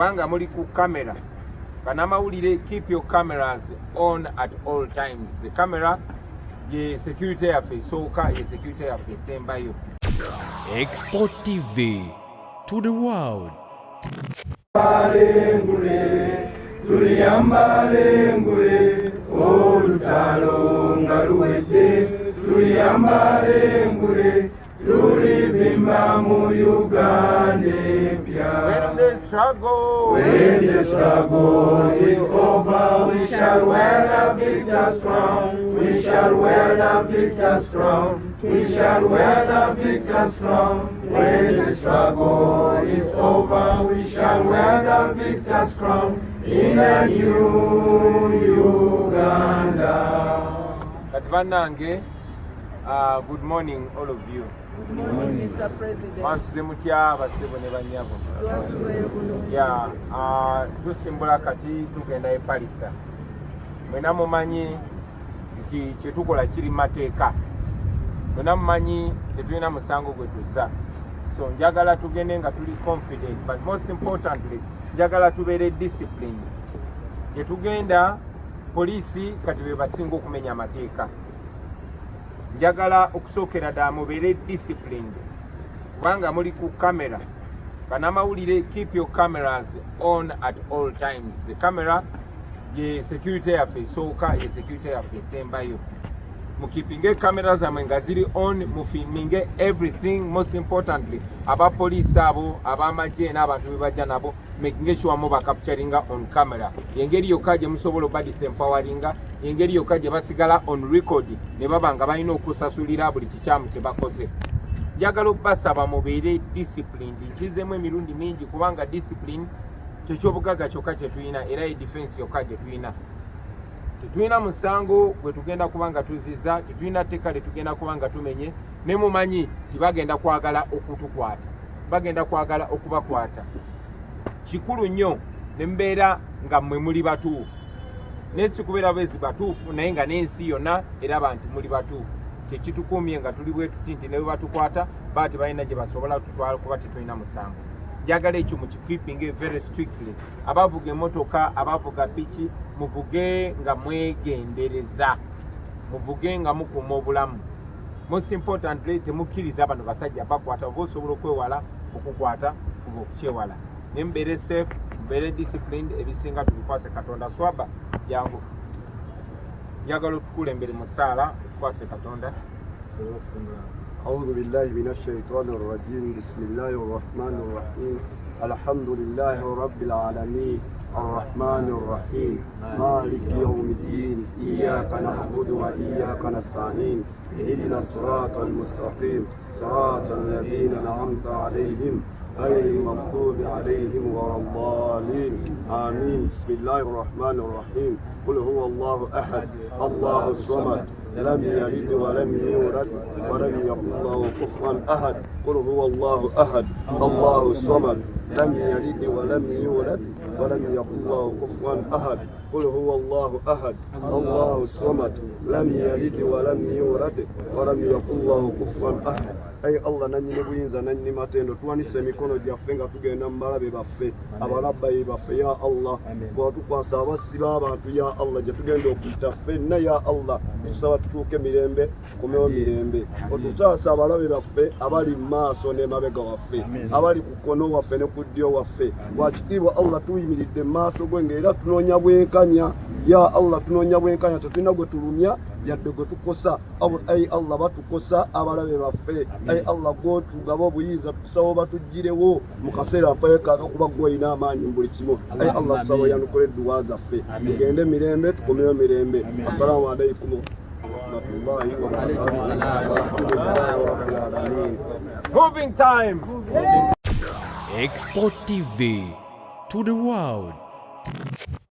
Banga muli ku camera. Banamawulire, keep your cameras on at all times. The camera ye security yafe soka ye security yafe sembayo. Export TV to the world. Tuliyambale ngule olutalo ngaluwedde tuliyambale ngule tulivimba mu Uganda empya. When the struggle is over, we shall wear the victor's crown. We shall wear the victor's crown. We shall wear the victor's crown. When the struggle is over, we shall wear the victor's crown in a new Uganda. Katvanange, good morning all of you. Good morning, Mr. President. Yeah, tusimbula kati tugenda epalisa. Mwena mumanyi nti kyetukola kiri mateeka. Mwena mumanyi tetulina musango gwe tuzza. So njagala tugende nga tuli confident, but most importantly njagala tubeere discipline. Kyetugenda poliisi kati be basinga okumenya amateeka. Njagala okusookera ddala mubeere disciplined. Kubanga muli ku camera. Banamawulire, keep your cameras on at all times. The camera ye security yafe soka ye security yafe sembayo. Mukipinge camera zamwe nga ziri on, mufilminge everything. Most importantly aba police abo abamagye n'abantu bebajja nabo making sure muba capturinga on camera. Yengeri yokaje musobola badi empoweringa, yengeri yokaje basigala on record ne babanga balina okusasulira buli kikyamu kye bakoze. Njagala basaba mubeere disciplined. Nkizemu emirundi mingi kubanga discipline ky'obugagga kyokka kye tulina era defense yokka gye tulina. Tetulina musango gwe tugenda kubanga tuziza, tetulina tteeka lye tugenda kubanga tumenye, ne mumanyi tibagenda kwagala okutukwata, bagenda kwagala okubakwata. Kikulu nnyo ne mbeera nga mmwe muli batuufu, n'ensi kubeera bezi batuufu naye nga n'ensi yonna eraba nti muli batuufu. Kyekitukuumye nga tuli bwe tuti nti ne bwe batukwata baati balina gye basobola tutwala kuba tetulina musango. Njagala ekyo mukikeepinge very strictly. Abavuga emmotoka, abavuga piki, muvuge nga mwegendereza, muvuge nga mukuuma obulamu. Most importantly temukkiriza bano basajja bakwata, oba osobola okwewala okukwata kuba okukyewala. Ne mubeere safe, mubeere disciplined, ebisinga tubikwase Katonda. Swaba jangu njagala otukulembere mu ssaala tukwase Katonda. أعوذ بالله من الشيطان الرجيم بسم الله الرحمن الرحيم الحمد لله رب العالمين الرحمن الرحيم مالك يوم الدين إياك نعبد وإياك نستعين اهدنا الصراط المستقيم صراط الذين أنعمت عليهم غير المغضوب عليهم ولا الضالين آمين. بسم الله الرحمن الرحيم قل هو الله أحد الله الصمد لم يلد ولم يولد ولم يكن له كفوا أحد. قل هو الله أحد الله الصمد لم يلد ولم يولد ولم يكن له كفوا أحد. قل هو الله أحد الله الصمد لم يلد ولم يولد ولم يكن له كفوا أحد. Ay Allah nanyine buyinza nanyine matendo tuwanise emikono gyaffe nga tugenda mu balabe baffe abalabbayi baffe ya Allah bwatukwasa abasiba abantu ya Allah gye tugenda okuyita ffenna ya Allah tusaba tutuuke mirembe kumewo mirembe otutaasa abalabe baffe abali mu maaso n'emabega waffe abali ku kkono waffe ne ku ddyo waffe wakitiibwa Allah tuyimiridde mu maaso gwe ng'era tunoonya bwenkanya ya Allah tunoonya bwenkanya tetulina gwe tulumya yadde gwe tukosa ay Allah batukosa abalabe baffe ay Allah gwotugaba obuyinza tukusaba batuggirewo mu kaseera mpayekaaga kuba gwolina amaanyi mu buli kimu ay Allah tusaba yanukole edduwa zaffe tugende mirembe tukomeyo mirembe. Assalamu alaikum warahmatullahi wabarakatuh. Moving time. Export TV to the world.